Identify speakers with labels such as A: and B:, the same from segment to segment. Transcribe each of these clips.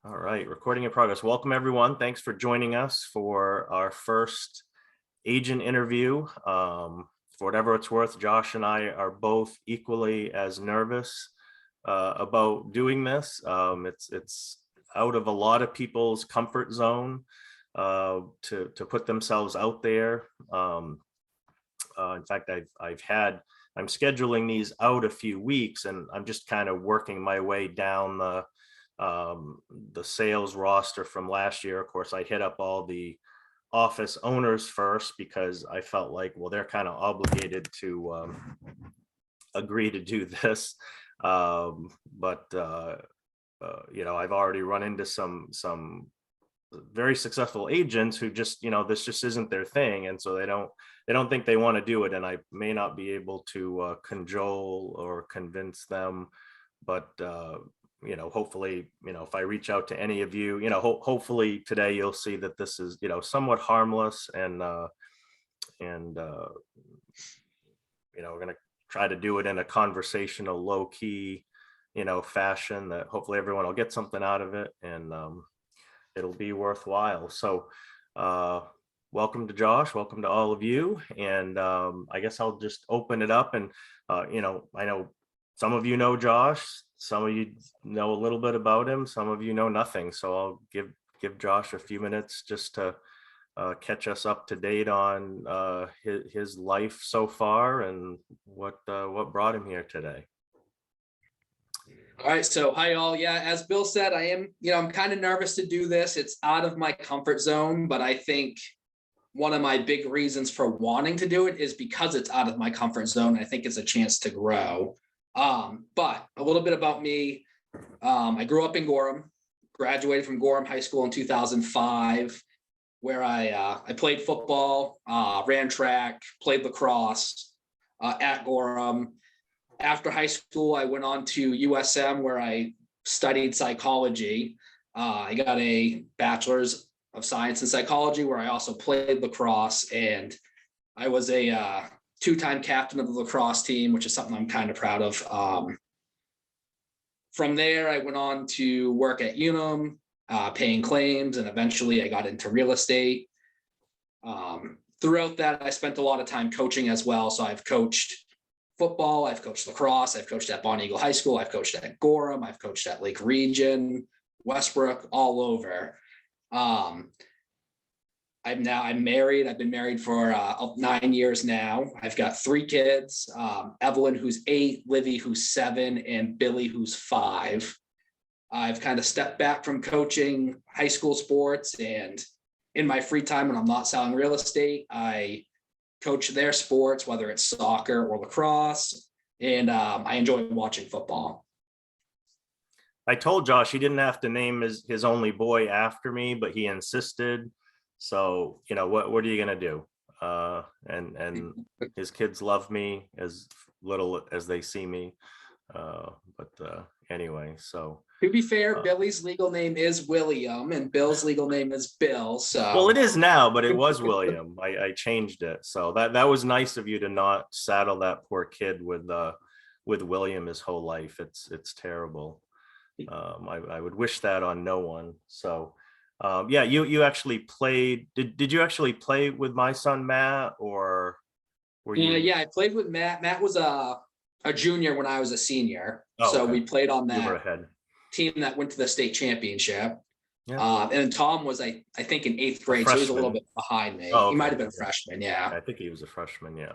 A: All right, recording in progress. Welcome, everyone. Thanks for joining us for our first agent interview. For whatever it's worth, Josh and I are both equally as nervous about doing this. It's out of a lot of people's comfort zone to put themselves out there. In fact, I'm scheduling these out a few weeks, and I'm just kind of working my way down the sales roster from last year. Of course, I hit up all the office owners first because I felt like, well, they're kind of obligated to agree to do this. I've already run into some very successful agents who just, this just isn't their thing, and so they don't think they want to do it, and I may not be able to cajole or convince them. But hopefully, if I reach out to any of you, hopefully today you'll see that this is, somewhat harmless, and we're going to try to do it in a conversational, low key, fashion that hopefully everyone will get something out of it, and it'll be worthwhile. So welcome to Josh, welcome to all of you. And I guess I'll just open it up, and I know some of you know Josh, some of you know a little bit about him, some of you know nothing. So I'll give Josh a few minutes just to catch us up to date on his life so far and what brought him here today.
B: All right. So hi all. Yeah, as Bill said, I'm kind of nervous to do this. It's out of my comfort zone, but I think one of my big reasons for wanting to do it is because it's out of my comfort zone. I think it's a chance to grow. But a little bit about me. I grew up in Gorham, graduated from Gorham High School in 2005, where I played football, ran track, played lacrosse at Gorham. After high school, I went on to USM, where I studied psychology. I got a bachelor's of science in psychology, where I also played lacrosse, and I was a two-time captain of the lacrosse team, which is something I'm kind of proud of. From there, I went on to work at Unum, paying claims, and eventually I got into real estate. Throughout that, I spent a lot of time coaching as well. So I've coached football, I've coached lacrosse, I've coached at Bonnie Eagle High School, I've coached at Gorham, I've coached at Lake Region, Westbrook, all over. I'm married. I've been married for 9 years now. I've got 3 kids, Evelyn, who's 8, Livy, who's 7, and Billy, who's 5. I've kind of stepped back from coaching high school sports, and in my free time when I'm not selling real estate, I coach their sports, whether it's soccer or lacrosse, and I enjoy watching football.
A: I told Josh he didn't have to name his only boy after me, but he insisted. So, what are you going to do? And his kids love me as little as they see me. Anyway, so.
B: To be fair, Billy's legal name is William and Bill's legal name is Bill. So.
A: Well, it is now, but it was William. I changed it. So that was nice of you to not saddle that poor kid with William his whole life. It's terrible. I would wish that on no one. So. You actually played. Did you actually play with my son Matt, or were you?
B: Yeah, I played with Matt. Matt was a junior when I was a senior, so okay. We played on that team that went to the state championship. Yeah. And Tom was I think in 8th grade, so he was a little bit behind me. Oh, okay. He might have been a freshman. Yeah,
A: I think he was a freshman. Yeah,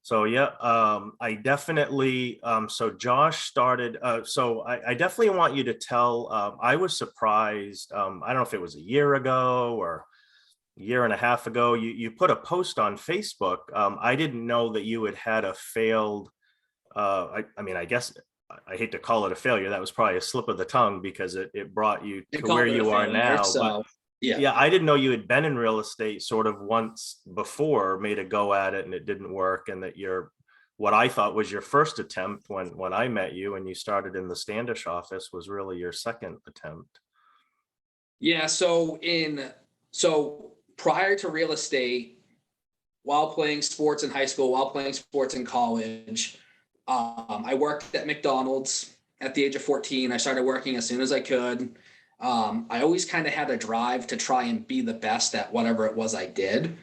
A: So yeah, I definitely, so Josh started, so I definitely want you to tell, I was surprised, I don't know if it was a year ago or a year and a half ago, you put a post on Facebook. I didn't know that you had a failed, I guess, I hate to call it a failure. That was probably a slip of the tongue because it brought you to where you are now. So. Yeah, I didn't know you had been in real estate sort of once before, made a go at it and it didn't work, and that what I thought was your first attempt when I met you and you started in the Standish office was really your second attempt.
B: Yeah, so prior to real estate, while playing sports in high school, while playing sports in college, I worked at McDonald's at the age of 14. I started working as soon as I could. I always kind of had a drive to try and be the best at whatever it was I did.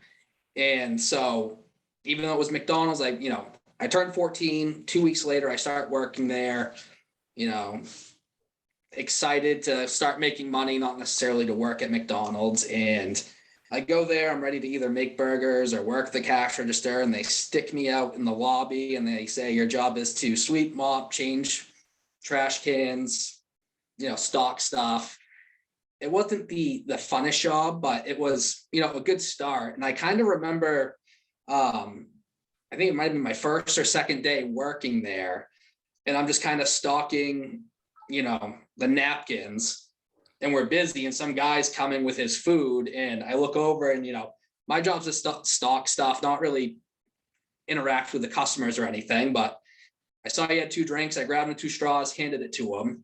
B: And so even though it was McDonald's, I turned 14, 2 weeks later, I start working there, you know, excited to start making money, not necessarily to work at McDonald's. And I go there, I'm ready to either make burgers or work the cash register, and they stick me out in the lobby and they say, your job is to sweep, mop, change trash cans, stock stuff. It wasn't the funnest job, but it was, a good start. And I kind of remember, I think it might have been my first or second day working there. And I'm just kind of stalking, the napkins, and we're busy, and some guy's coming with his food. And I look over and, my job's to stock stuff, not really interact with the customers or anything, but I saw he had 2 drinks. I grabbed him 2 straws, handed it to him,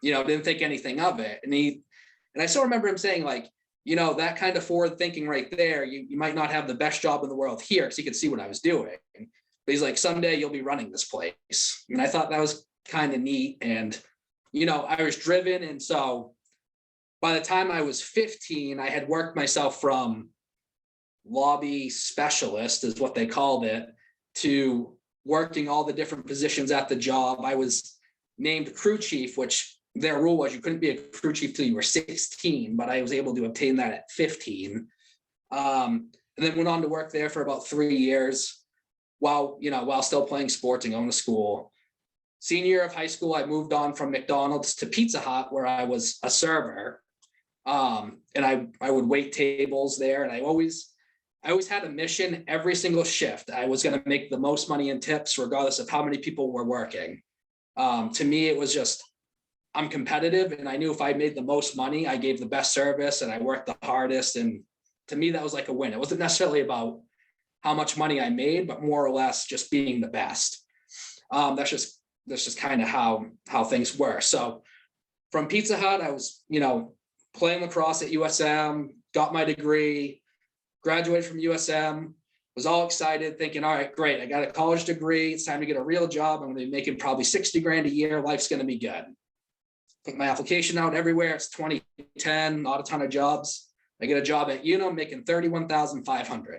B: didn't think anything of it. And I still remember him saying, like, that kind of forward thinking right there, you might not have the best job in the world here, because he could see what I was doing. But he's like, someday you'll be running this place. And I thought that was kind of neat. And, I was driven. And so by the time I was 15, I had worked myself from lobby specialist, is what they called it, to working all the different positions at the job. I was named crew chief, which their rule was you couldn't be a crew chief till you were 16, but I was able to obtain that at 15. And then went on to work there for about 3 years while still playing sports and going to school. Senior year of high school, I moved on from McDonald's to Pizza Hut, where I was a server. And I would wait tables there. And I always had a mission every single shift. I was going to make the most money in tips, regardless of how many people were working. To me, it was just, I'm competitive, and I knew if I made the most money, I gave the best service and I worked the hardest. And to me, that was like a win. It wasn't necessarily about how much money I made, but more or less just being the best. That's just kind of how things were. So from Pizza Hut, I was, playing lacrosse at USM, got my degree, graduated from USM, was all excited, thinking, all right, great. I got a college degree. It's time to get a real job. I'm going to be making probably 60 grand a year. Life's going to be good. Put my application out everywhere. It's 2010, not a ton of jobs. I get a job at Unum making $31,500.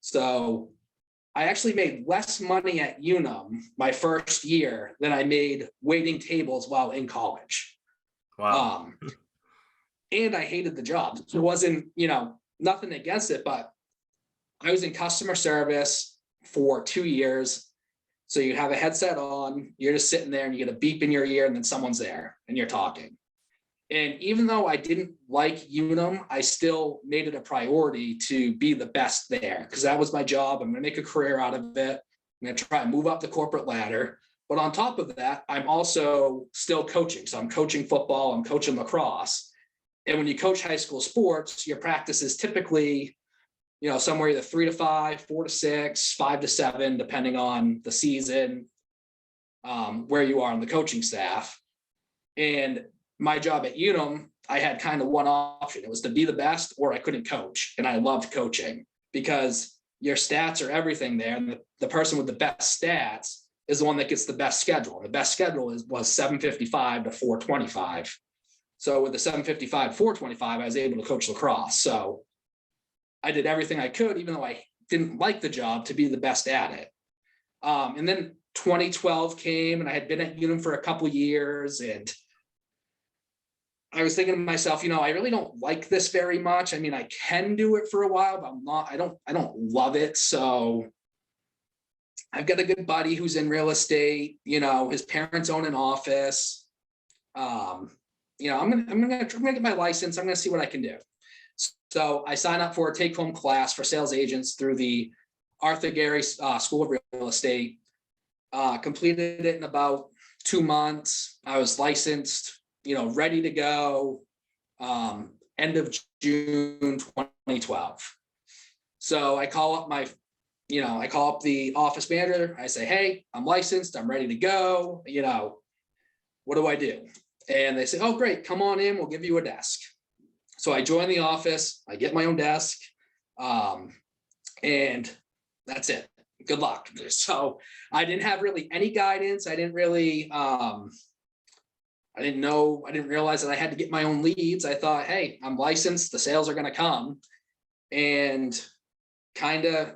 B: So I actually made less money at Unum my first year than I made waiting tables while in college.
A: Wow.
B: And I hated the job. It wasn't, nothing against it, but I was in customer service for 2 years. So you have a headset on, you're just sitting there and you get a beep in your ear, and then someone's there and you're talking. And even though I didn't like Unum, I still made it a priority to be the best there, because that was my job. I'm going to make a career out of it. I'm going to try and move up the corporate ladder. But on top of that, I'm also still coaching. So I'm coaching football, I'm coaching lacrosse. And when you coach high school sports, your practice is typically, somewhere either 3 to 5, 4 to 6, 5 to 7, depending on the season, where you are on the coaching staff. And my job at Unum, I had kind of one option. It was to be the best, or I couldn't coach. And I loved coaching, because your stats are everything there. And the person with the best stats is the one that gets the best schedule. And the best schedule was 7:55 to 4:25. So with the 7:55, 4:25, I was able to coach lacrosse. So I did everything I could, even though I didn't like the job, to be the best at it. And then 2012 came, and I had been at Unum for a couple of years, and I was thinking to myself, I really don't like this very much. I mean, I can do it for a while, but I don't love it. So I've got a good buddy who's in real estate, his parents own an office. I'm gonna get my license. I'm gonna see what I can do. So I signed up for a take-home class for sales agents through the Arthur Gary School of Real Estate. Completed it in about 2 months. I was licensed, ready to go, end of June 2012. So I call up the office manager. I say, hey, I'm licensed. I'm ready to go. What do I do? And they say, oh, great. Come on in. We'll give you a desk. So I join the office. I get my own desk. And that's it. Good luck. So I didn't have really any guidance. I didn't really, I didn't realize that I had to get my own leads. I thought, hey, I'm licensed, the sales are going to come. And kind of,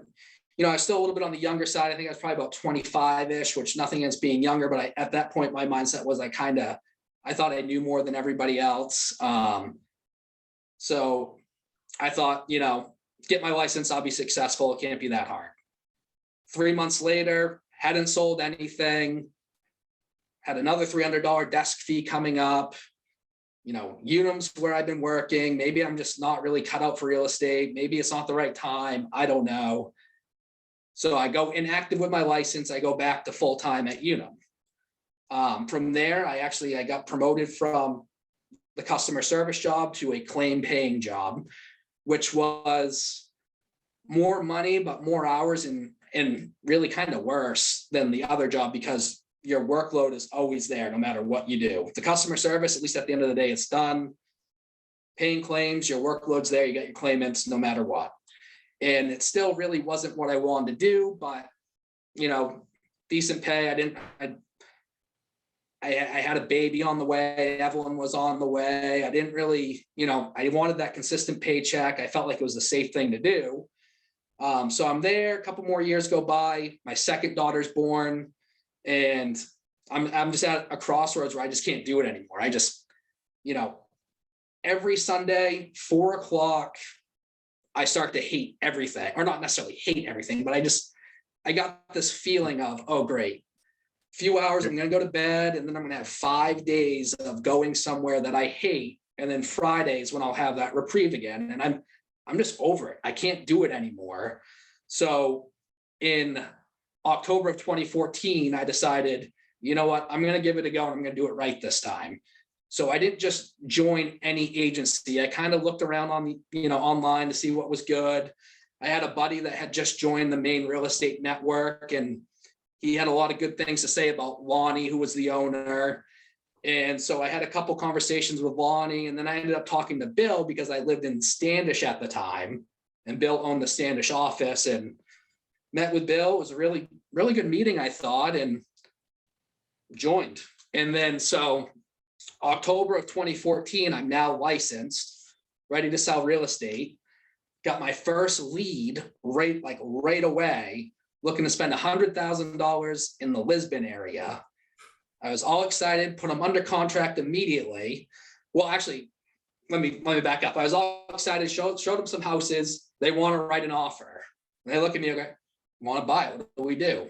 B: I was still a little bit on the younger side. I think I was probably about 25-ish, which nothing against being younger, but at that point, my mindset was I thought I knew more than everybody else. So I thought, get my license, I'll be successful. It can't be that hard. 3 months later, hadn't sold anything, had another $300 desk fee coming up. Unum's where I've been working. Maybe I'm just not really cut out for real estate. Maybe it's not the right time. I don't know. So I go inactive with my license. I go back to full-time at Unum. From there, I got promoted from the customer service job to a claim paying job, which was more money, but more hours and really kind of worse than the other job because your workload is always there no matter what you do. The customer service, at least at the end of the day, it's done. Paying claims, your workload's there, you get your claimants no matter what. And it still really wasn't what I wanted to do, but decent pay. I had a baby on the way. Evelyn was on the way. I didn't really, I wanted that consistent paycheck. I felt like it was the safe thing to do. So I'm there, a couple more years go by. My second daughter's born. And I'm just at a crossroads where I just can't do it anymore. I just, every Sunday, 4:00, I start to hate everything, or not necessarily hate everything, but I got this feeling of, oh, great. Few hours, I'm going to go to bed, and then I'm going to have 5 days of going somewhere that I hate. And then Fridays when I'll have that reprieve again. And I'm just over it. I can't do it anymore. So in October of 2014, I decided, you know what, I'm going to give it a go and I'm going to do it right this time. So I didn't just join any agency. I kind of looked around on, online to see what was good. I had a buddy that had just joined the main real estate network, and he had a lot of good things to say about Lonnie, who was the owner. And so I had a couple conversations with Lonnie, and then I ended up talking to Bill because I lived in Standish at the time, and Bill owned the Standish office, and met with Bill. It was a really, really good meeting, I thought, and joined. And then so October of 2014, I'm now licensed, ready to sell real estate. Got my first lead right away, looking to spend $100,000 in the Lisbon area. I was all excited, put them under contract immediately. Well, actually, let me back up. I was all excited, showed them some houses. They want to write an offer. And they look at me, okay, want to buy it? What do we do?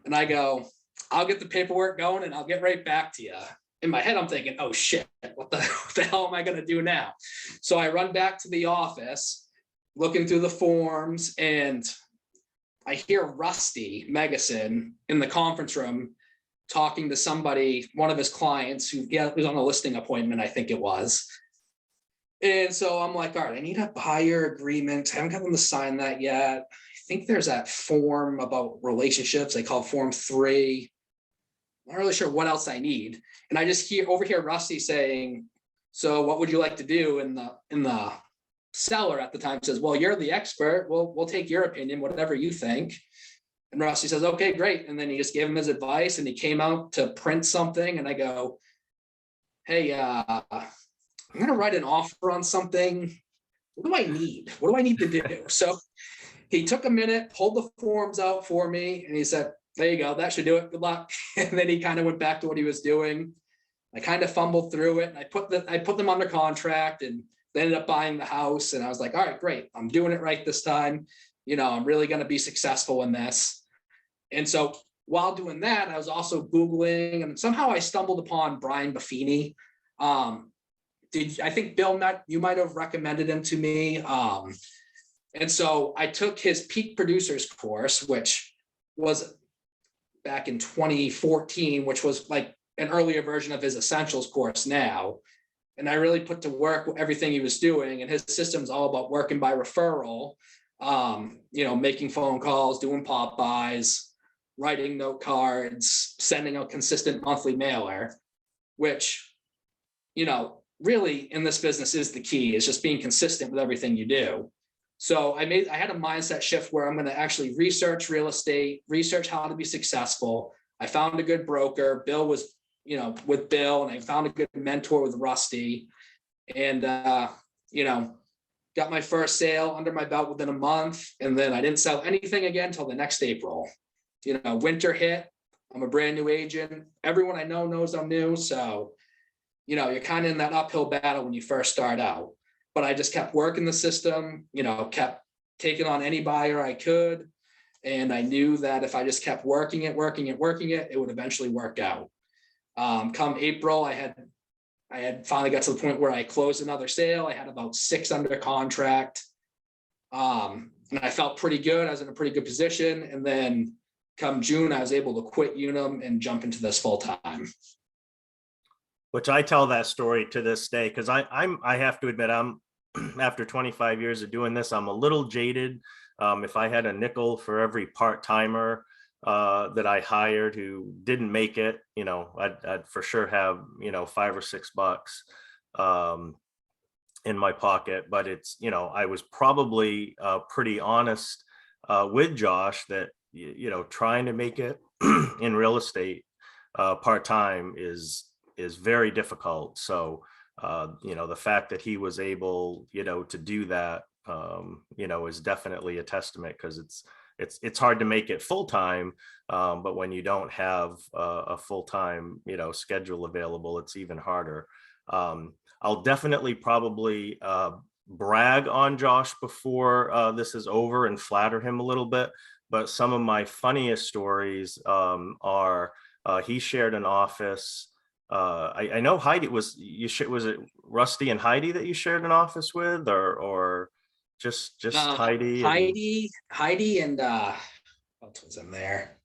B: And I go, I'll get the paperwork going and I'll get right back to you. In my head, I'm thinking, oh shit, what the hell am I going to do now? So I run back to the office, looking through the forms, and I hear Rusty Megason in the conference room talking to somebody, one of his clients who was on a listing appointment, I think it was. And so I'm like, all right, I need a buyer agreement. I haven't got them to sign that yet. I think there's that form about relationships. They call Form 3. I'm not really sure what else I need. And I just overhear Rusty saying, so what would you like to do? And the seller at the time says, well, you're the expert. We'll take your opinion, whatever you think. And Rusty says, okay, great. And then he just gave him his advice, and he came out to print something. And I go, hey, I'm going to write an offer on something. What do I need? What do I need to do? So he took a minute, pulled the forms out for me, and he said, there you go. That should do it. Good luck. And then he kind of went back to what he was doing. I kind of fumbled through it, and I put them under contract, and they ended up buying the house. And I was like, all right, great. I'm doing it right this time. I'm really going to be successful in this. And so while doing that, I was also Googling, and somehow I stumbled upon Brian Buffini. I think Bill, you might have recommended him to me. And so I took his Peak Producers course, which was back in 2014, which was like an earlier version of his Essentials course now. And I really put to work everything he was doing. And his system's all about working by referral, making phone calls, doing pop-bys, writing note cards, sending a consistent monthly mailer, which, really in this business is the key, is just being consistent with everything you do. So I had a mindset shift where I'm going to actually research real estate, research how to be successful. I found a good broker. Bill was with Bill, and I found a good mentor with Rusty, and got my first sale under my belt within a month, and then I didn't sell anything again until the next April. Winter hit. I'm a brand new agent. Everyone I know knows I'm new, so you're kind of in that uphill battle when you first start out. But I just kept working the system, kept taking on any buyer I could, and I knew that if I just kept working it, it would eventually work out. Come April, I had finally got to the point where I closed another sale. I had about 6 under contract. And I felt pretty good. I was in a pretty good position. And then come June, I was able to quit Unum and jump into this full time.
A: Which I tell that story to this day, because I have to admit, I'm after 25 years of doing this, I'm a little jaded. If I had a nickel for every part-timer that I hired who didn't make it, I'd for sure have, $5 or $6 in my pocket. But it's, I was probably pretty honest with Josh that, trying to make it in real estate part-time is very difficult. So, the fact that he was able, to do that, is definitely a testament, because it's hard to make it full time. But when you don't have a full time, schedule available, it's even harder. I'll definitely probably brag on Josh before this is over and flatter him a little bit. But some of my funniest stories are he shared an office. I know Heidi was it Rusty and Heidi that you shared an office with, or just Heidi?
B: Heidi and what else was in there?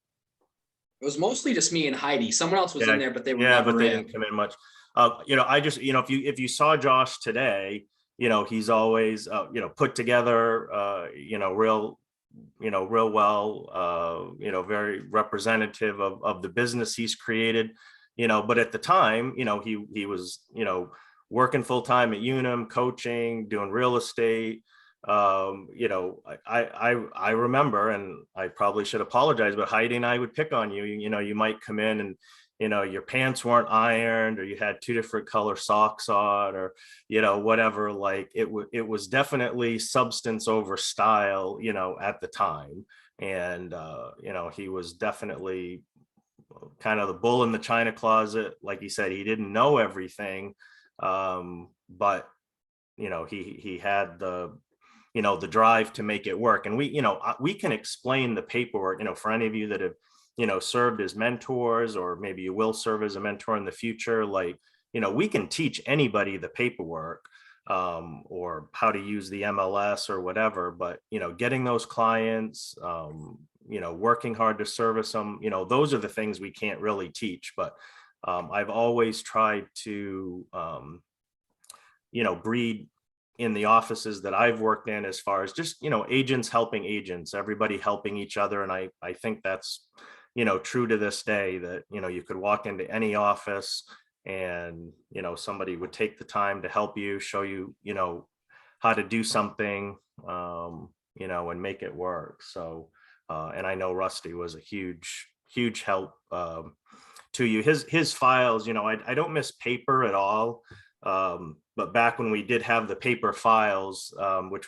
B: It was mostly just me and Heidi. Someone else was in there, but they were never in.
A: Didn't come in much. I just, if you saw Josh today, he's always, put together, real well, very representative of the business he's created, but at the time, he was, working full time at Unum, coaching, doing real estate. I remember, and I probably should apologize, but Heidi and I would pick on you. You might come in and, your pants weren't ironed, or you had 2 different color socks on, or, whatever. Like it was definitely substance over style, at the time. And, he was definitely kind of the bull in the china closet. Like he said, he didn't know everything. But, he had the drive to make it work. And we can explain the paperwork, for any of you that have, served as mentors, or maybe you will serve as a mentor in the future. Like, we can teach anybody the paperwork, or how to use the MLS or whatever. But, getting those clients, working hard to service them, those are the things we can't really teach. But I've always tried to, breed in the offices that I've worked in, as far as just, agents helping agents, everybody helping each other. And I think that's, true to this day, that, you could walk into any office and, somebody would take the time to help you, show you, how to do something, and make it work. So, and I know Rusty was a huge help to you. His files, I don't miss paper at all. But back when we did have the paper files, which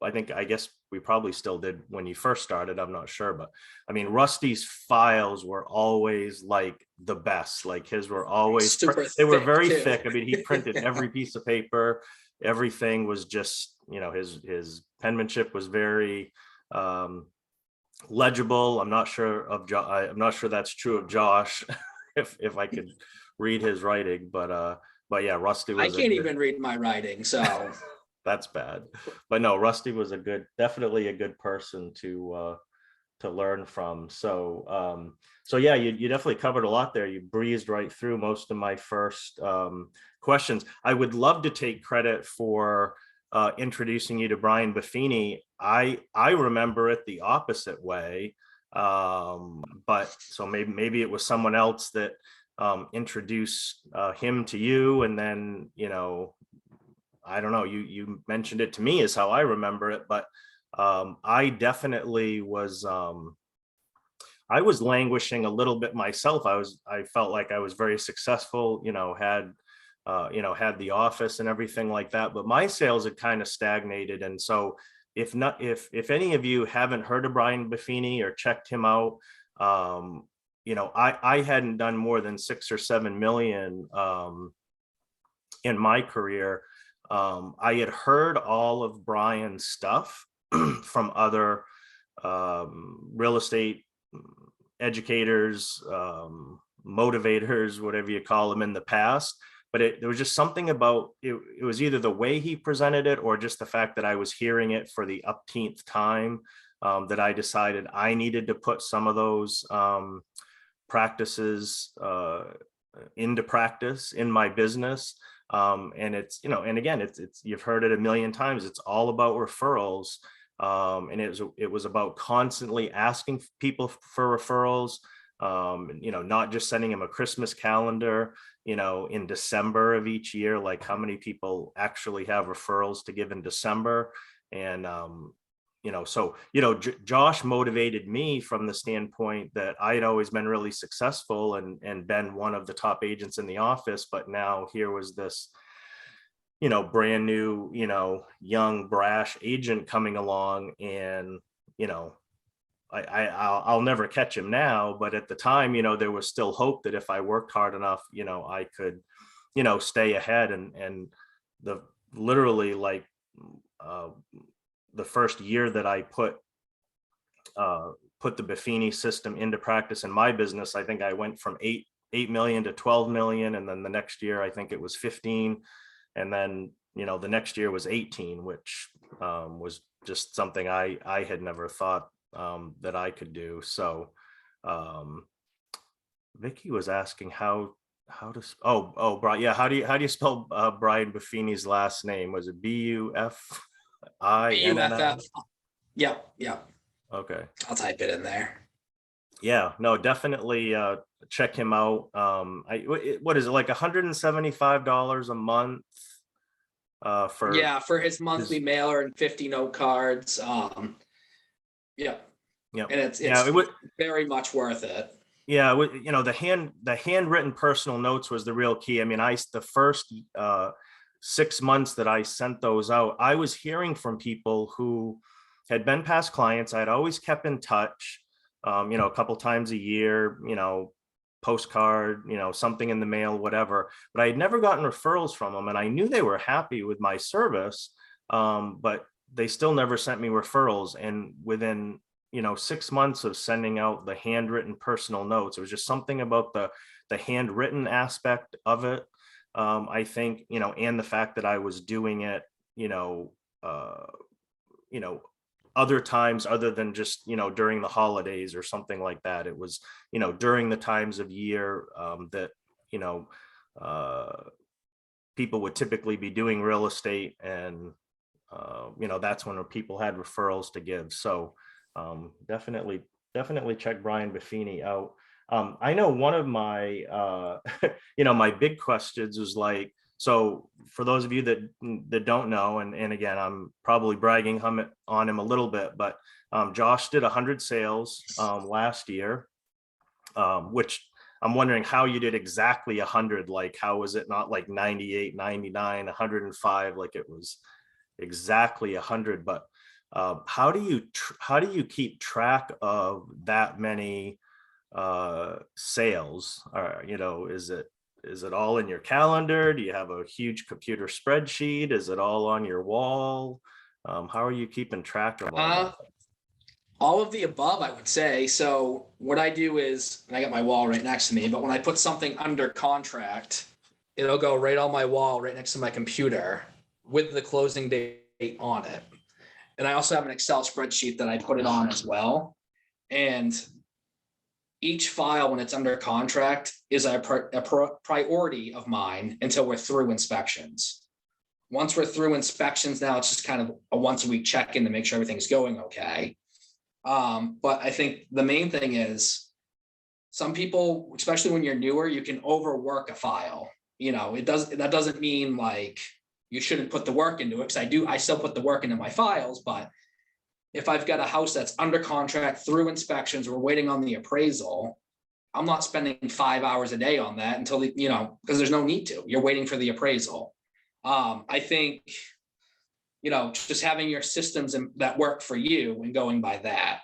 A: I guess we probably still did when you first started, I'm not sure, but I mean, Rusty's files were always like the best. Like his were always, they were very thick. I mean, he printed every piece of paper. Everything was just, his penmanship was very legible. I'm not sure that's true of Josh, if I could read his writing, but yeah, Rusty was.
B: I can't even read my writing, so
A: that's bad. But no, Rusty was definitely a good person to learn from. So yeah, you definitely covered a lot there. You breezed right through most of my first questions. I would love to take credit for introducing you to Brian Buffini. I remember it the opposite way, but so maybe it was someone else that introduce him to you, and then I don't know, you mentioned it to me is how I remember it. But I definitely was I was languishing a little bit myself. I felt like I was very successful, had the office and everything like that, but my sales had kind of stagnated. And so if any of you haven't heard of Brian Buffini or checked him out, I hadn't done more than 6 or 7 million in my career. I had heard all of Brian's stuff from other real estate educators, motivators, whatever you call them, in the past. But there was just something about it. It was either the way he presented it or just the fact that I was hearing it for the upteenth time, that I decided I needed to put some of those practices into practice in my business. And it's, and again, it's you've heard it a million times. It's all about referrals. And it was about constantly asking people for referrals. Not just sending them a Christmas calendar, in December of each year, like how many people actually have referrals to give in December. And Josh motivated me from the standpoint that I had always been really successful and been one of the top agents in the office, but now here was this brand new, young brash agent coming along. And I'll never catch him now, but at the time, there was still hope that if I worked hard enough, I could, stay ahead. And the literally like the first year that I put the Buffini system into practice in my business, I think I went from 8 million to 12 million. And then the next year, I think it was 15. And then, the next year was 18, which was just something I had never thought that I could do. So Vicky was asking how to Brian, yeah, how do you spell Brian Buffini's last name? Was it Buffinni?
B: BUFF. Yeah.
A: Okay.
B: I'll type it in there.
A: Yeah, no, definitely check him out. What is it, like $175 a month
B: for his monthly mailer and 50 note cards. Yeah. And it's very much worth it.
A: Yeah, the handwritten personal notes was the real key. I mean, the first 6 months that I sent those out, I was hearing from people who had been past clients. I'd always kept in touch, a couple times a year, postcard, something in the mail, whatever. But I had never gotten referrals from them, and I knew they were happy with my service, but they still never sent me referrals. And within 6 months of sending out the handwritten personal notes, it was just something about the handwritten aspect of it. I think, and the fact that I was doing it, other times other than just, during the holidays or something like that. It was, during the times of year that, people would typically be doing real estate. And, that's when people had referrals to give. So definitely check Brian Buffini out. I know one of my, my big questions was like, so for those of you that don't know, and again, I'm probably bragging on him a little bit, but Josh did 100 sales last year, which I'm wondering how you did exactly 100. Like, how was it not like 98, 99, 105? Like it was exactly 100. But how do you keep track of that many sales? Is it all in your calendar? Do you have a huge computer spreadsheet? Is it all on your wall? How are you keeping track of all that?
B: All of the above, I would say. So what I do is, and I got my wall right next to me, but when I put something under contract, it'll go right on my wall, right next to my computer with the closing date on it. And I also have an Excel spreadsheet that I put it on as well. And each file, when it's under contract, is a priority of mine until we're through inspections. Once we're through inspections, now it's just kind of a once a week check-in to make sure everything's going okay. But I think the main thing is some people, especially when you're newer, you can overwork a file. That doesn't mean like you shouldn't put the work into it, because I still put the work into my files, but if I've got a house that's under contract through inspections, we're waiting on the appraisal, I'm not spending 5 hours a day on that until the, because there's no need to. You're waiting for the appraisal. I think, just having your systems that work for you and going by that.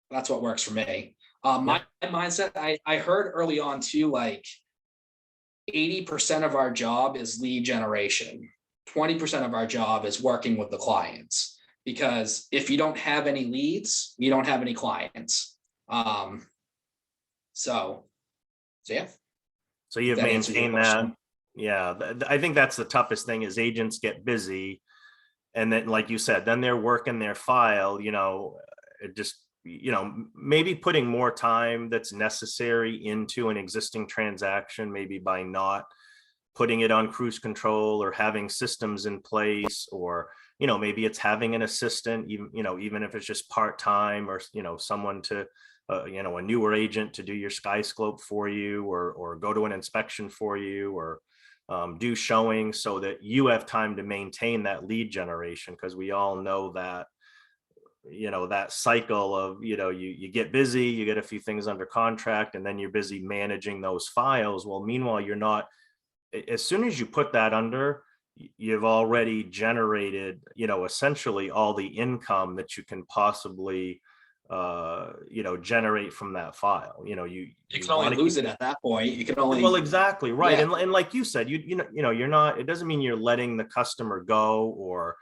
B: That's what works for me. My mindset, I heard early on too, like 80% of our job is lead generation. 20% of our job is working with the clients, because if you don't have any leads, you don't have any clients. So yeah.
A: So you've
B: That answers your
A: maintained that.
B: question.
A: Yeah, I think that's the toughest thing is agents get busy. And then, like you said, then they're working their file, it just, maybe putting more time that's necessary into an existing transaction, maybe by not putting it on cruise control or having systems in place, or, maybe it's having an assistant, even if it's just part-time, or, someone to, a newer agent to do your SkyScope for you, or go to an inspection for you, or do showing, so that you have time to maintain that lead generation. Because we all know that, that cycle of, you get busy, you get a few things under contract, and then you're busy managing those files. Well, meanwhile, you're not, as soon as you put that under, you've already generated, essentially all the income that you can possibly generate from that file.
B: You
A: You
B: can only
A: want to
B: lose
A: keep,
B: it at that point. You can only,
A: well, exactly right.
B: yeah.
A: And like you said, you're not, it doesn't mean you're letting the customer go, or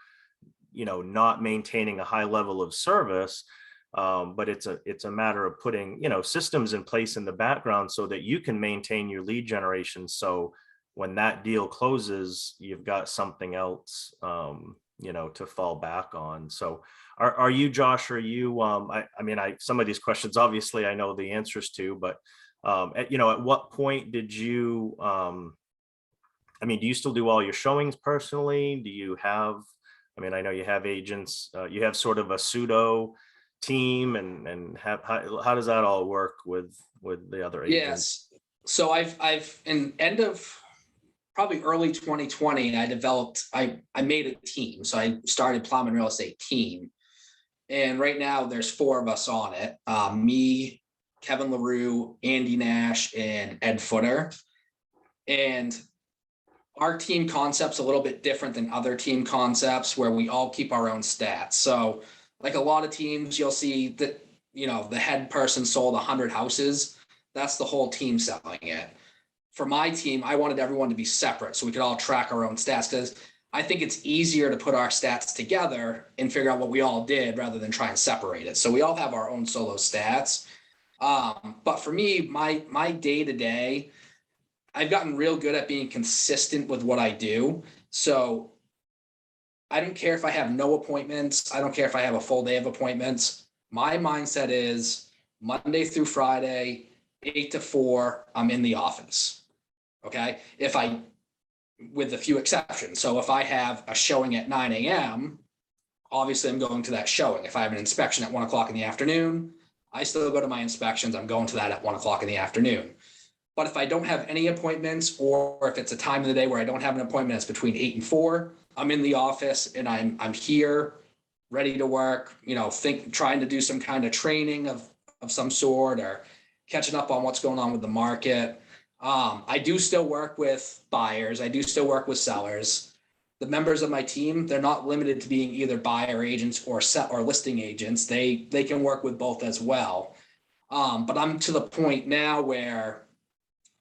A: not maintaining a high level of service. But it's a matter of putting, systems in place in the background so that you can maintain your lead generation. So when that deal closes, you've got something else, to fall back on. So are you, Josh, are you, I mean, some of these questions, obviously I know the answers to, but at what point did you, do you still do all your showings personally? Do you have, I know you have agents, you have sort of a pseudo team, and how does that all work with the other agents?
B: Yes. So I've in end of probably early 2020, I made a team. So I started Plowman Real Estate Team. And right now there's 4 of us on it. Me, Kevin LaRue, Andy Nash, and Ed Footer. And our team concept's a little bit different than other team concepts, where we all keep our own stats. So like a lot of teams, you'll see that, the head person sold 100 houses. That's the whole team selling it. For my team, I wanted everyone to be separate so we could all track our own stats, because I think it's easier to put our stats together and figure out what we all did rather than try and separate it. So we all have our own solo stats. But for me, my day to day, I've gotten real good at being consistent with what I do. So I don't care if I have no appointments. I don't care if I have a full day of appointments. My mindset is Monday through Friday, 8 to 4, I'm in the office. Okay. With a few exceptions. So if I have a showing at 9 a.m., obviously I'm going to that showing. If I have an inspection at 1 o'clock in the afternoon, I still go to my inspections. I'm going to that at 1 o'clock in the afternoon. But if I don't have any appointments, or if it's a time of the day where I don't have an appointment, it's between 8 and 4, I'm in the office and I'm here, ready to work, trying to do some kind of training of some sort, or catching up on what's going on with the market. I do still work with buyers. I do still work with sellers. The members of my team, they're not limited to being either buyer agents or listing agents. They can work with both as well. But I'm to the point now where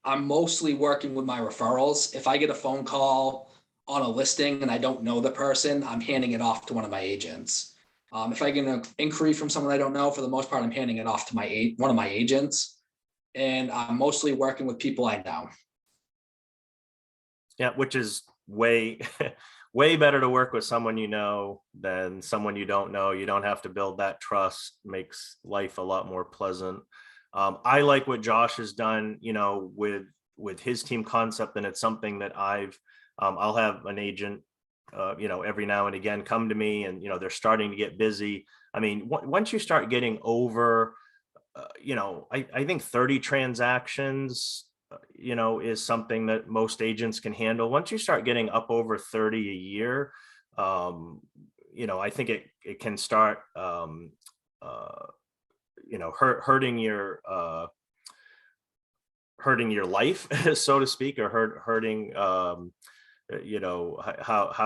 B: I'm mostly working with my referrals. If I get a phone call on a listing and I don't know the person, I'm handing it off to one of my agents. If I get an inquiry from someone I don't know, for the most part, I'm handing it off to one of my agents. And I'm mostly working with people I know.
A: Yeah, which is way way better to work with someone you know than someone you don't know. You don't have to build that trust. Makes life a lot more pleasant. I like what Josh has done, with his team concept, and it's something that I'll have an agent, every now and again come to me, and they're starting to get busy. Once you start getting over, I think 30 transactions, is something that most agents can handle. Once you start getting up over 30 a year, um, I think it can start, uh, hurting your life, so to speak, or hurting, how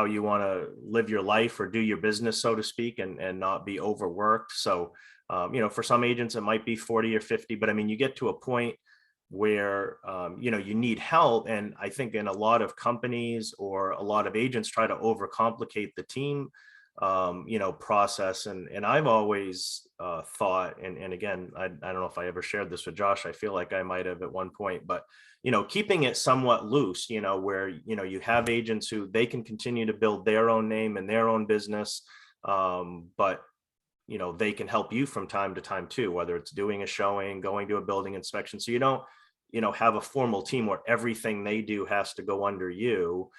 A: you want to live your life or do your business, so to speak, and not be overworked. So, for some agents, it might be 40 or 50, but I mean, you get to a point where, you need help. And I think in a lot of companies or a lot of agents try to overcomplicate the team, process. And I've always thought, and again, I don't know if I ever shared this with Josh. I feel like I might have at one point, but keeping it somewhat loose, where, you have agents who they can continue to build their own name and their own business. But they can help you from time to time too, whether it's doing a showing, going to a building inspection. So you don't, have a formal team where everything they do has to go under you.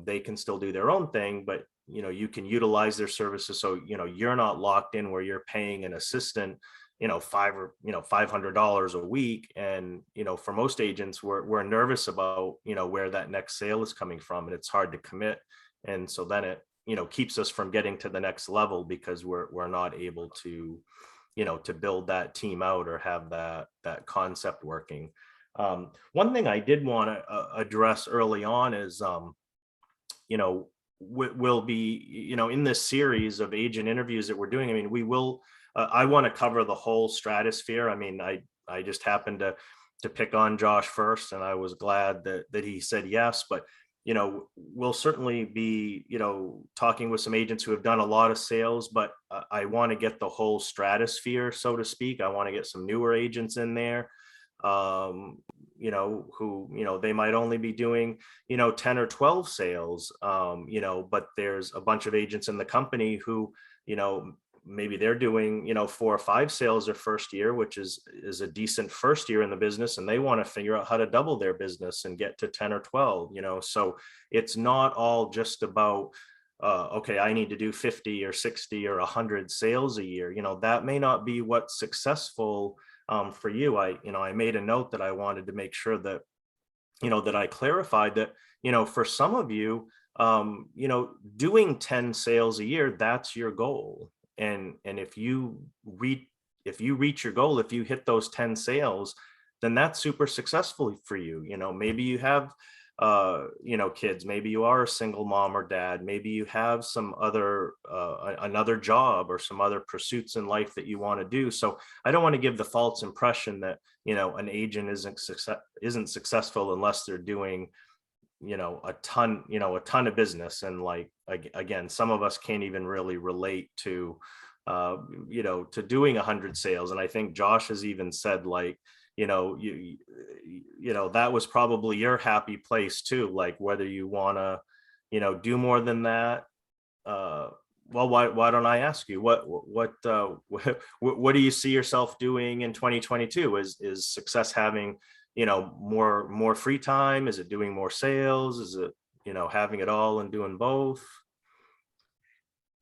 A: They can still do their own thing, but you can utilize their services. So, you're not locked in where you're paying an assistant, $500 a week. And, for most agents, we're nervous about, where that next sale is coming from, and it's hard to commit. And so then it, keeps us from getting to the next level because we're not able to, to build that team out or have that concept working. One thing I did want to address early on is, will be, in this series of agent interviews that we're doing. I mean, we will, I want to cover the whole stratosphere. I mean, I just happened to pick on Josh first, and I was glad that he said yes. But we'll certainly be, talking with some agents who have done a lot of sales, but I want to get the whole stratosphere, so to speak. I want to get some newer agents in there, who, they might only be doing, 10 or 12 sales, but there's a bunch of agents in the company who, maybe they're doing, 4 or 5 sales their first year, which is a decent first year in the business, and they want to figure out how to double their business and get to 10 or 12. So it's not all just about, okay, I need to do 50 or 60 or 100 sales a year. That may not be what's successful for you. I made a note that I wanted to make sure that, that I clarified that, for some of you, doing 10 sales a year, that's your goal. And if you reach your goal, if you hit those 10 sales, then that's super successful for you. Maybe you have, kids, maybe you are a single mom or dad, maybe you have some other, another job or some other pursuits in life that you want to do. So I don't want to give the false impression that, an agent isn't successful unless they're doing, a ton of business. And like, again, some of us can't even really relate to, to doing 100 sales. And I think Josh has even said, like, that was probably your happy place too, like whether you want to, do more than that. Well, why don't I ask you what do you see yourself doing in 2022? Is success having, more free time? Is it doing more sales? Is it, having it all and doing both?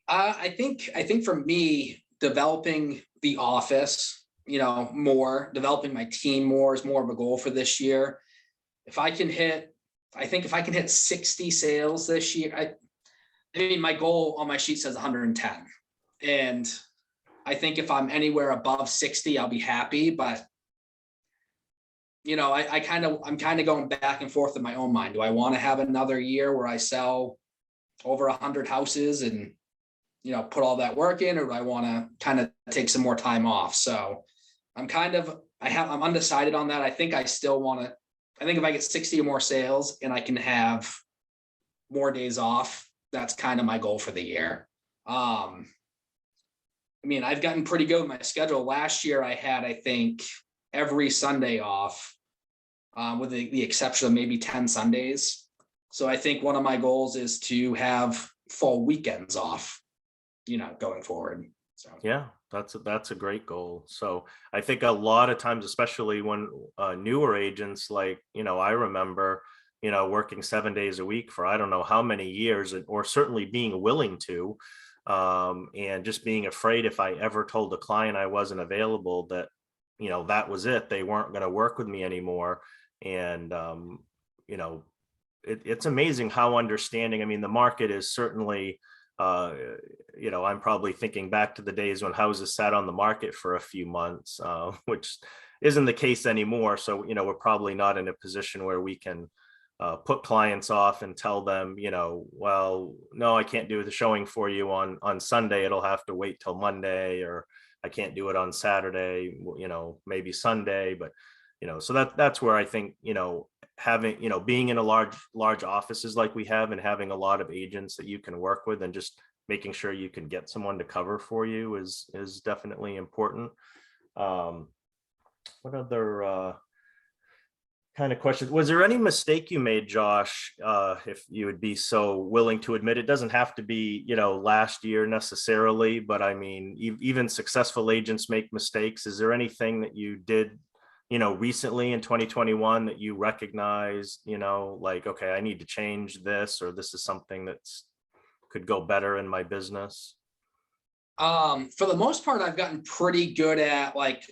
B: I think for me, developing the office, more, developing my team more is more of a goal for this year. If I can hit, I think if I can hit 60 sales this year, I mean, my goal on my sheet says 110. And I think if I'm anywhere above 60, I'll be happy. But I'm kind of going back and forth in my own mind. Do I want to have another year where I sell over 100 houses and, put all that work in, or do I want to kind of take some more time off? So I'm undecided on that. I think I still want to, I think if I get 60 or more sales and I can have more days off, that's kind of my goal for the year. I mean, I've gotten pretty good with my schedule. Last year I had, I think, every Sunday off, with the exception of maybe 10 Sundays. So I think one of my goals is to have full weekends off, going forward. So
A: Yeah, that's a great goal. So I think a lot of times, especially when newer agents, like, I remember, working 7 days a week for I don't know how many years, or certainly being willing to, and just being afraid if I ever told a client I wasn't available, that, that was it. They weren't going to work with me anymore. And, it's amazing how understanding. I mean, the market is certainly, I'm probably thinking back to the days when houses sat on the market for a few months, which isn't the case anymore. So, we're probably not in a position where we can put clients off and tell them, well, no, I can't do the showing for you on Sunday. It'll have to wait till Monday, or I can't do it on Saturday, maybe Sunday. But, so that's where I think, having, being in a large offices like we have, and having a lot of agents that you can work with, and just making sure you can get someone to cover for you is definitely important. What other kind of questions? Was there any mistake you made, Josh? If you would be so willing to admit, it doesn't have to be, last year necessarily, but I mean, even successful agents make mistakes. Is there anything that you did, recently in 2021 that you recognize, like, okay, I need to change this, or this is something that's could go better in my business?
B: For the most part, I've gotten pretty good at, like,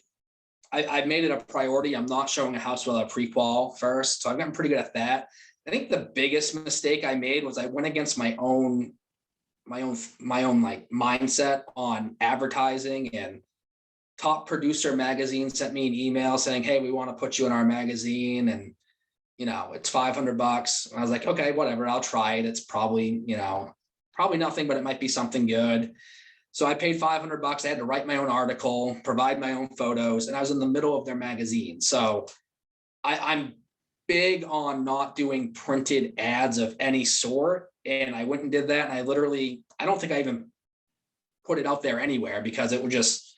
B: I've made it a priority. I'm not showing a house without a pre-qual first. So I've gotten pretty good at that. I think the biggest mistake I made was I went against my own like mindset on advertising. And Top Producer Magazine sent me an email saying, hey, we want to put you in our magazine, and it's $500. And I was like, okay, whatever, I'll try it. It's probably nothing, but it might be something good. So I paid $500. I had to write my own article, provide my own photos, and I was in the middle of their magazine. So I'm big on not doing printed ads of any sort. And I went and did that. And I don't think I even put it out there anywhere, because it would just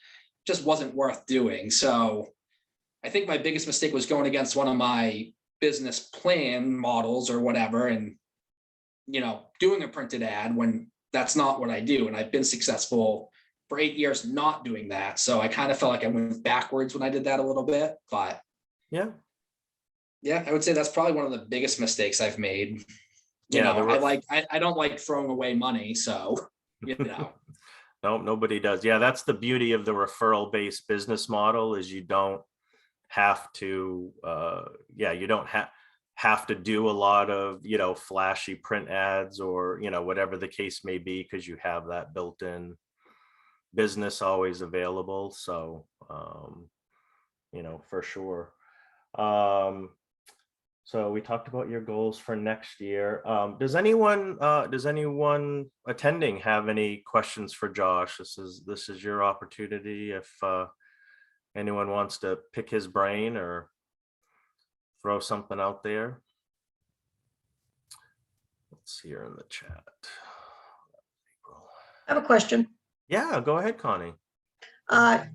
B: wasn't worth doing. So I think my biggest mistake was going against one of my business plan models or whatever, and doing a printed ad when that's not what I do. And I've been successful for 8 years not doing that. So I kind of felt like I went backwards when I did that a little bit. But
A: Yeah.
B: I would say that's probably one of the biggest mistakes I've made.
A: Yeah.
B: I don't like throwing away money. So,
A: No, nobody does. Yeah, that's the beauty of the referral based business model, is you don't have to you don't have to do a lot of, flashy print ads, or, whatever the case may be, because you have that built-in business always available. So for sure. So we talked about your goals for next year. Does anyone attending have any questions for Josh? This is your opportunity. If anyone wants to pick his brain or throw something out there. Let's see here in the chat.
C: I have a question.
A: Yeah, go ahead, Connie.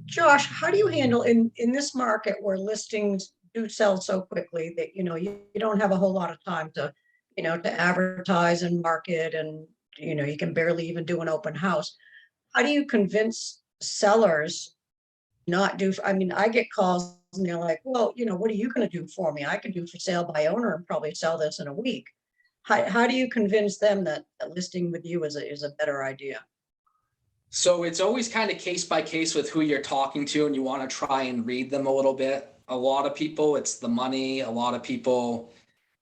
C: Josh, how do you handle in this market where listings do sell so quickly that, you don't have a whole lot of time to, to advertise and market, and, you can barely even do an open house. How do you convince sellers not do, I mean, I get calls and they're like, well, what are you going to do for me? I could do for sale by owner and probably sell this in a week. How do you convince them that a listing with you is a better idea?
B: So it's always kind of case by case with who you're talking to, and you want to try and read them a little bit. A lot of people, it's the money. A lot of people,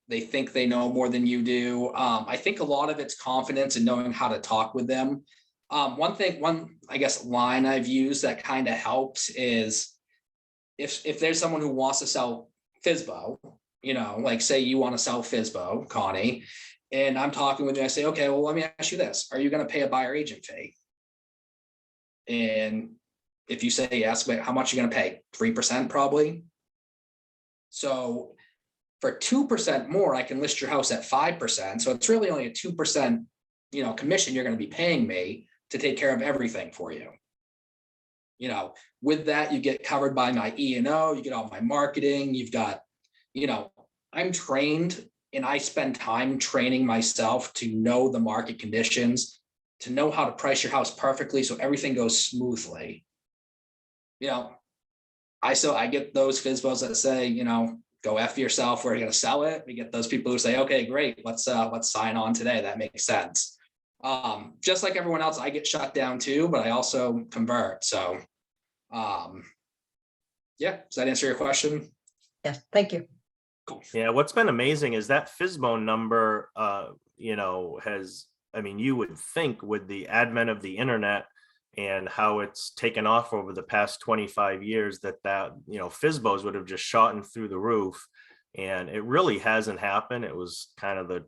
B: they think they know more than you do. I think a lot of it's confidence and knowing how to talk with them. One I guess line I've used that kind of helps is if there's someone who wants to sell FSBO, like say you want to sell FSBO, Connie, and I'm talking with you, I say, okay, well, let me ask you this. Are you going to pay a buyer agent fee? And if you say yes, but how much are you going to pay? 3% probably. So for 2% more, I can list your house at 5%. So it's really only a 2%, commission you're going to be paying me to take care of everything for you. With that, you get covered by my E&O, you get all my marketing, you've got, I'm trained, and I spend time training myself to know the market conditions, to know how to price your house perfectly so everything goes smoothly. I get those FSBOs that say, go F yourself, we're going to sell it. We get those people who say, okay, great, let's sign on today. That makes sense. Just like everyone else, I get shut down too, but I also convert. So does that answer your question?
C: Yes, thank you.
B: Cool.
A: Yeah, what's been amazing is that FSBO number, has I mean, you would think with the advent of the internet and how it's taken off over the past 25 years that FISBOs would have just shot through the roof. And it really hasn't happened. It was kind of the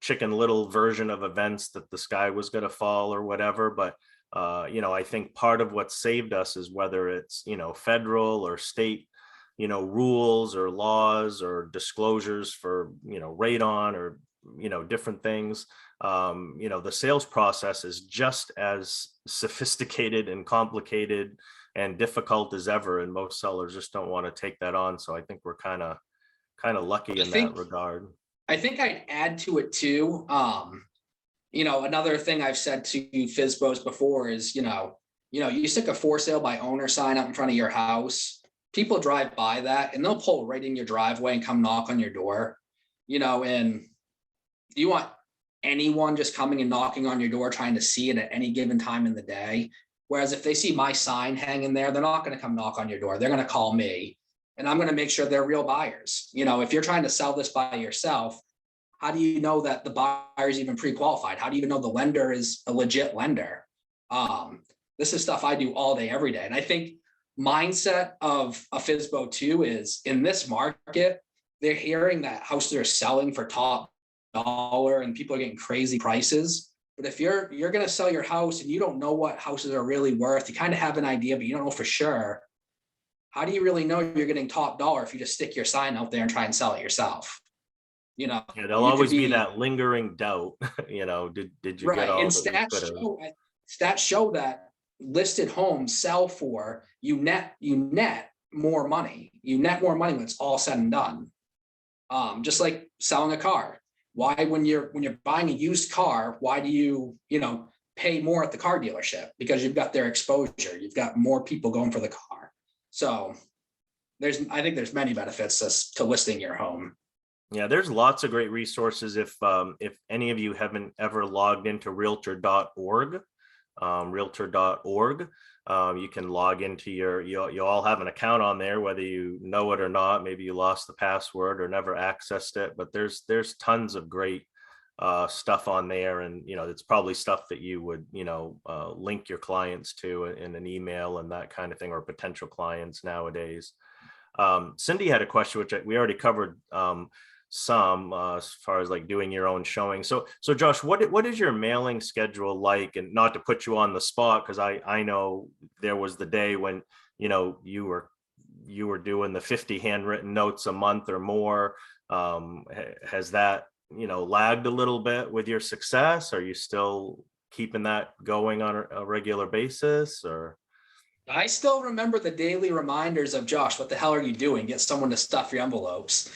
A: Chicken Little version of events, that the sky was going to fall or whatever. But I think part of what saved us is whether it's, federal or state, rules or laws or disclosures for, radon or, different things. The sales process is just as sophisticated and complicated and difficult as ever. And most sellers just don't want to take that on. So I think we're kind of lucky in that regard.
B: I think I'd add to it too. Another thing I've said to FISBOs before is, you stick a for sale by owner sign out in front of your house. People drive by that and they'll pull right in your driveway and come knock on your door, and do you want anyone just coming and knocking on your door trying to see it at any given time in the day? Whereas if they see my sign hanging there, they're not going to come knock on your door. They're going to call me. And I'm going to make sure they're real buyers. If you're trying to sell this by yourself, how do you know that the buyer is even pre-qualified? How do you even know the lender is a legit lender? This is stuff I do all day, every day. And I think mindset of a FISBO too is, in this market, they're hearing that houses are selling for top dollar and people are getting crazy prices. But if you're going to sell your house and you don't know what houses are really worth, you kind of have an idea, but you don't know for sure. How do you really know you're getting top dollar if you just stick your sign out there and try and sell it yourself?
A: Yeah, there'll always be that lingering doubt. Did you get all
B: and
A: that
B: stats show that listed homes sell for, you net more money. You net more money when it's all said and done. Just like selling a car. Why, when you're buying a used car, why do you pay more at the car dealership? Because you've got their exposure. You've got more people going for the car. So I think there's many benefits to listing your home.
A: Yeah, there's lots of great resources. If any of you haven't ever logged into realtor.org, you can log into you all have an account on there, whether you know it or not. Maybe you lost the password or never accessed it, but there's tons of great stuff on there. And, it's probably stuff that you would, link your clients to in an email and that kind of thing, or potential clients nowadays. Cindy had a question, which we already covered some as far as like doing your own showing. So Josh, what is your mailing schedule like? And not to put you on the spot, because I know there was the day when, you were doing the 50 handwritten notes a month or more. Has that, lagged a little bit with your success? Are you still keeping that going on a regular basis, or?
B: I still remember the daily reminders of, Josh, what the hell are you doing? Get someone to stuff your envelopes.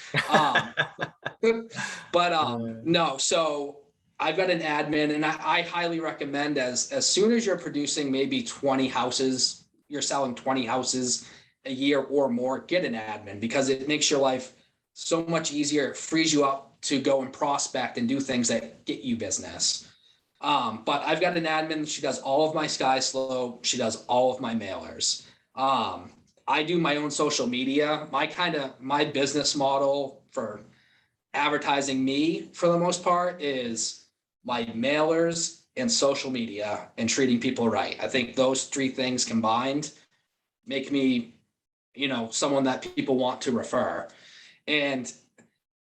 B: No, so I've got an admin, and I highly recommend as soon as you're producing maybe 20 houses, you're selling 20 houses a year or more, get an admin, because it makes your life so much easier. It frees you up to go and prospect and do things that get you business. But I've got an admin. She does all of my Sky Slope. She does all of my mailers. I do my own social media. My business model for advertising me, for the most part, is my mailers and social media and treating people right. I think those three things combined make me, someone that people want to refer. And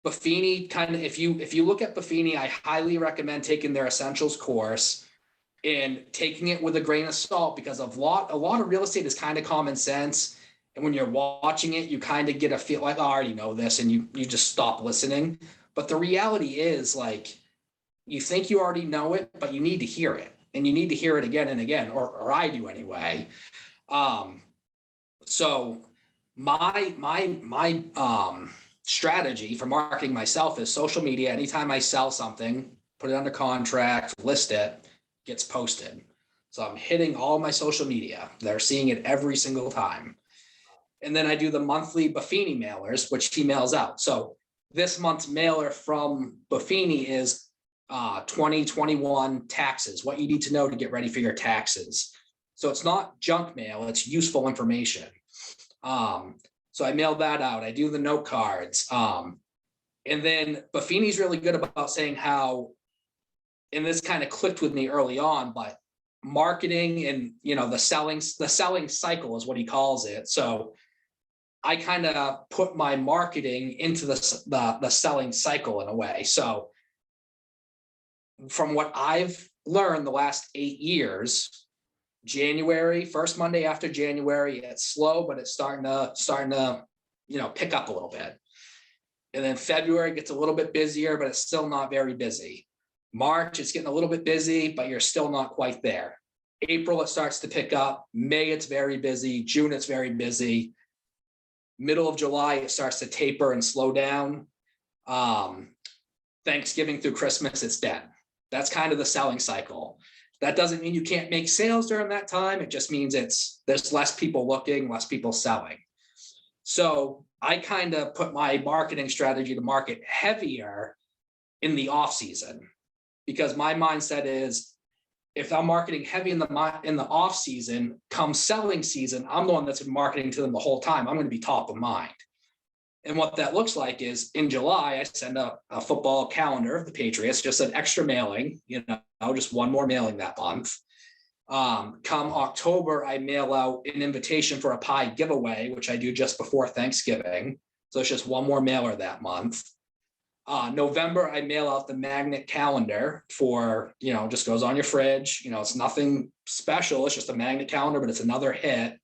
B: Buffini, if you look at Buffini, I highly recommend taking their essentials course and taking it with a grain of salt, because a lot of real estate is kind of common sense. And when you're watching it, you kind of get a feel like, oh, I already know this, and you just stop listening. But the reality is, like, you think you already know it, but you need to hear it, and you need to hear it again and again, or I do anyway. So my strategy for marketing myself is social media. Anytime I sell something, put it under contract, list it, gets posted. So I'm hitting all my social media. They're seeing it every single time. And then I do the monthly Buffini mailers, which he mails out. So this month's mailer from Buffini is 2021 taxes, what you need to know to get ready for your taxes. So it's not junk mail, it's useful information. So I mailed that out. I do the note cards. And then Buffini's really good about saying how and this kind of clicked with me early on, but marketing and, the selling cycle is what he calls it. So I kind of put my marketing into the selling cycle in a way. So from what I've learned the last 8 years, January, first Monday after January, it's slow, but it's starting to, pick up a little bit. And then February gets a little bit busier, but it's still not very busy. March, it's getting a little bit busy, but you're still not quite there. April, it starts to pick up. May, it's very busy. June, it's very busy. Middle of July, it starts to taper and slow down. Thanksgiving through Christmas, it's dead. That's kind of the selling cycle. That doesn't mean you can't make sales during that time. It just means there's less people looking, less people selling. So I kind of put my marketing strategy to market heavier in the off season, because my mindset is, if I'm marketing heavy in the off season, come selling season, I'm the one that's been marketing to them the whole time. I'm going to be top of mind. And what that looks like is, in July, I send a football calendar of the Patriots, just an extra mailing, just one more mailing that month. Come October, I mail out an invitation for a pie giveaway, which I do just before Thanksgiving. So it's just one more mailer that month. November, I mail out the magnet calendar for, just goes on your fridge. It's nothing special. It's just a magnet calendar, but it's another hit.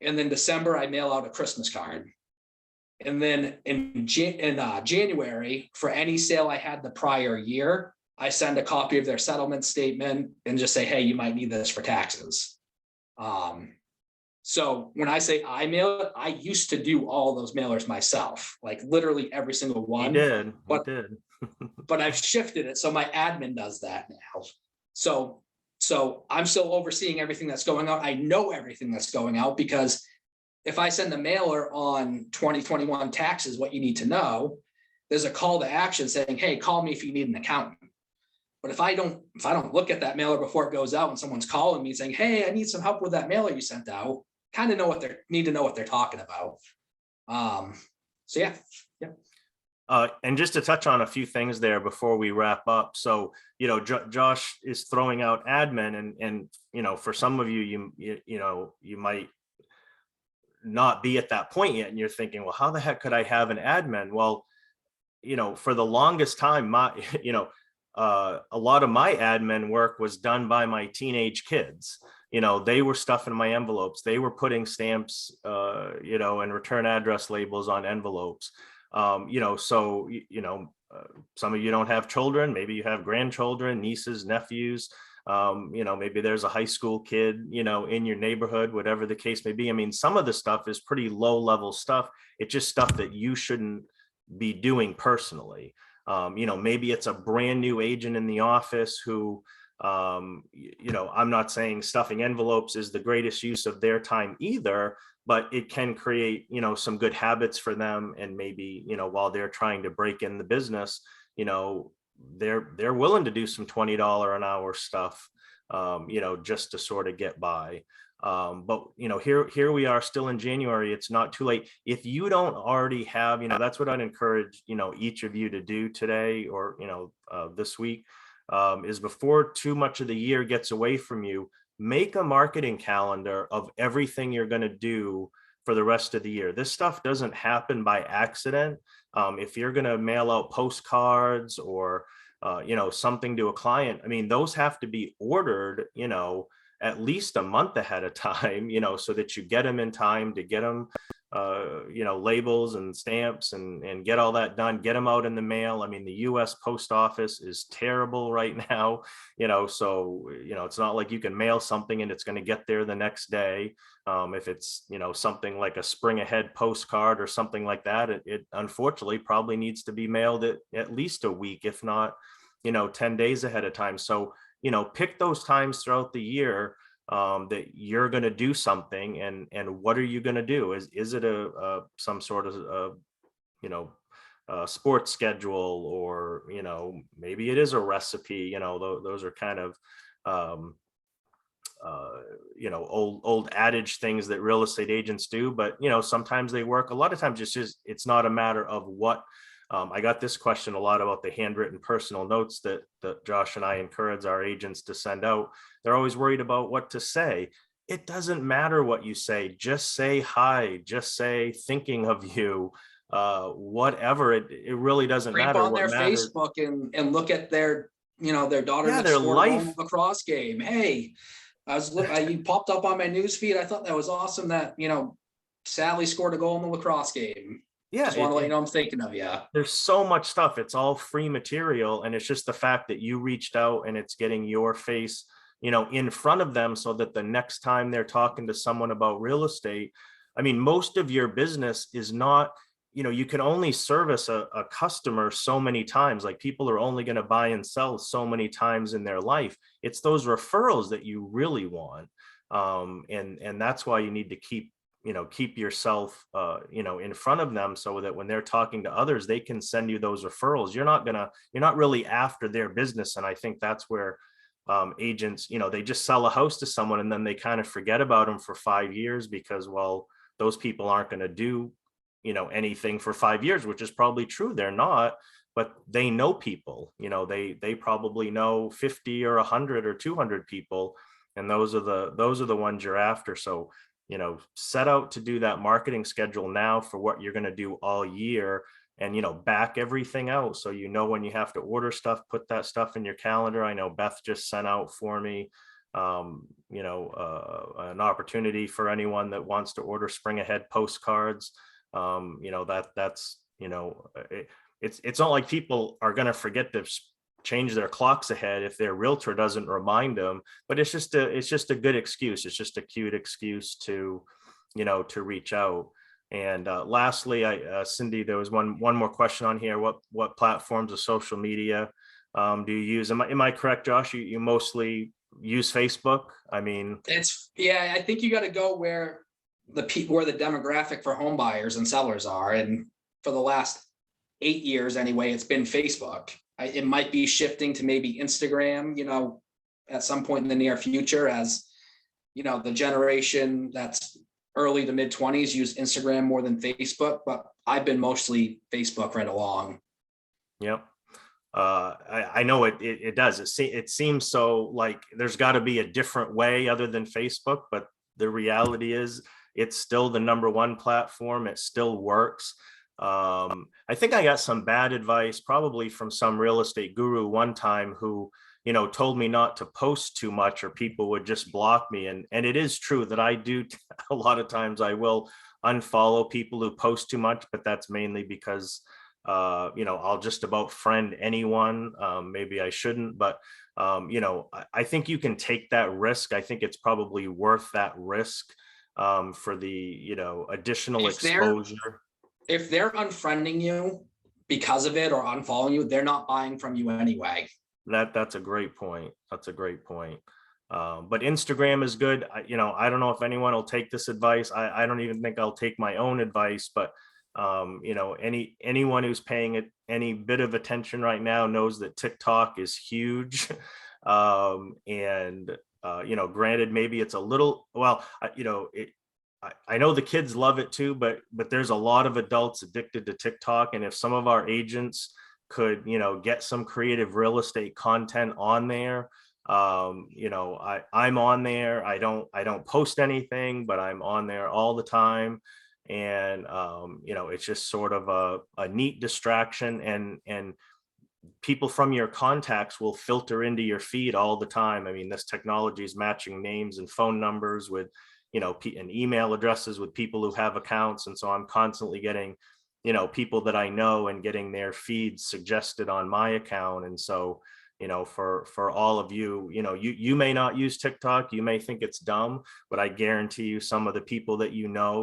B: And then December, I mail out a Christmas card. And then in January, for any sale I had the prior year, I send a copy of their settlement statement and just say, hey, you might need this for taxes. So when I say I mail it, I used to do all those mailers myself, like literally every single one. But I've shifted it. So my admin does that now. So I'm still overseeing everything that's going on. I know everything that's going out, because if I send a mailer on 2021 taxes, what you need to know, there's a call to action saying, hey, call me if you need an accountant. But if I don't look at that mailer before it goes out and someone's calling me saying, hey, I need some help with that mailer you sent out, kind of need to know what they're talking about. So yeah.
A: And just to touch on a few things there before we wrap up. So, Josh is throwing out admin, and for some of you, you might not be at that point yet, and you're thinking, well, how the heck could I have an admin? Well, for the longest time, a lot of my admin work was done by my teenage kids. They were stuffing my envelopes. They were putting stamps, and return address labels on envelopes. Some of you don't have children. Maybe you have grandchildren, nieces, nephews. Maybe there's a high school kid, in your neighborhood, whatever the case may be. I mean, some of the stuff is pretty low level stuff. It's just stuff that you shouldn't be doing personally. Maybe it's a brand new agent in the office who, I'm not saying stuffing envelopes is the greatest use of their time either, but it can create, some good habits for them. And maybe, while they're trying to break in the business, they're willing to do some $20 an hour stuff, just to sort of get by. But here we are still in January. It's not too late. If you don't already have, that's what I'd encourage, each of you to do today, or, this week, is before too much of the year gets away from you, make a marketing calendar of everything you're going to do for the rest of the year. This stuff doesn't happen by accident. If you're going to mail out postcards or, something to a client, I mean, those have to be ordered, at least a month ahead of time, so that you get them in time to get them, labels and stamps and get all that done, get them out in the mail. I mean, the US Post Office is terrible right now, so, it's not like you can mail something and it's going to get there the next day. If it's, something like a spring ahead postcard or something like that, it unfortunately probably needs to be mailed at least a week, if not, 10 days ahead of time. So, pick those times throughout the year that you're going to do something, and what are you going to do? Is it some sort of sports schedule, or maybe it is a recipe? Those are kind of old adage things that real estate agents do, but sometimes they work. A lot of times it's not a matter of what I got this question a lot about the handwritten personal notes that Josh and I encourage our agents to send out. They're always worried about what to say. It doesn't matter what you say. Just say hi. Just say thinking of you. Whatever. It really doesn't
B: Creep
A: matter.
B: on
A: What
B: their
A: matters.
B: Facebook and look at their, their daughter
A: Yeah,
B: that
A: their
B: scored a goal
A: life.
B: in the lacrosse game. Hey, you popped up on my news feed. I thought that was awesome that, Sally scored a goal in the lacrosse game.
A: Yeah,
B: Just want to let you know I'm thinking of you.
A: there's so much stuff. It's all free material, and it's just the fact that you reached out and it's getting your face, in front of them, so that the next time they're talking to someone about real estate, I mean, most of your business is not, you can only service a customer so many times. Like, people are only going to buy and sell so many times in their life. It's those referrals that you really want. And that's why you need to keep yourself in front of them, so that when they're talking to others, they can send you those referrals. You're not really after their business. And I think that's where agents, they just sell a house to someone and then they kind of forget about them for 5 years, because, well, those people aren't going to do anything for 5 years, which is probably true. They're not, but they know people. They probably know 50 or 100 or 200 people, and those are the ones you're after. So set out to do that marketing schedule now for what you're going to do all year, and back everything out, so when you have to order stuff, put that stuff in your calendar. I know Beth just sent out for me an opportunity for anyone that wants to order spring ahead postcards. That's it's not like people are going to forget to change their clocks ahead if their realtor doesn't remind them, but it's just a good excuse. It's just a cute excuse to reach out. And lastly, Cindy, there was one more question on here. What platforms of social media do you use? Am I correct, Josh? You mostly use Facebook? I mean,
B: I think you got to go where the demographic for home buyers and sellers are. And for the last 8 years anyway, it's been Facebook. It might be shifting to maybe Instagram, at some point in the near future, as the generation that's early to mid 20s use Instagram more than Facebook, but I've been mostly Facebook right along.
A: Yep. I know it does. It seems so like there's got to be a different way other than Facebook, but the reality is it's still the number one platform. It still works. I think I got some bad advice probably from some real estate guru one time who told me not to post too much or people would just block me. And it is true that I do. A lot of times I will unfollow people who post too much, but that's mainly because I'll just about friend anyone. Maybe I shouldn't, but I think you can take that risk. I think it's probably worth that risk for the additional exposure.
B: If they're unfriending you because of it or unfollowing you, they're not buying from you anyway.
A: That's a great point. That's a great point. But Instagram is good. I don't know if anyone will take this advice. I don't even think I'll take my own advice, but anyone who's paying it any bit of attention right now knows that TikTok is huge. Granted, maybe it's a little, well, I know the kids love it too, but there's a lot of adults addicted to TikTok. And if some of our agents could, get some creative real estate content on there, I'm on there. I don't post anything, but I'm on there all the time. And it's just sort of a neat distraction, and people from your contacts will filter into your feed all the time. I mean, this technology is matching names and phone numbers with and email addresses with people who have accounts. And so I'm constantly getting people that I know and getting their feeds suggested on my account. And so for all of you, you may not use TikTok, you may think it's dumb, but I guarantee you some of the people that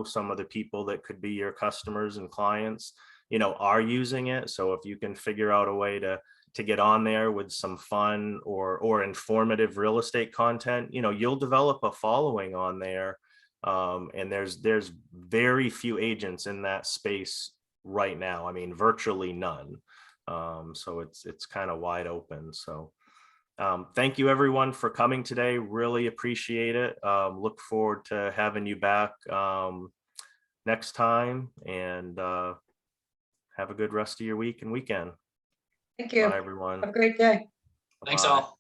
A: some of the people that could be your customers and clients are using it. So if you can figure out a way to get on there with some fun or informative real estate content, you'll develop a following on there. And there's very few agents in that space right now. I mean, virtually none. So it's kind of wide open. So thank you everyone for coming today. Really appreciate it. Look forward to having you back next time. And have a good rest of your week and weekend.
C: Thank you.
A: Bye, everyone.
C: Have a great day.
B: Thanks
A: Bye.
B: all.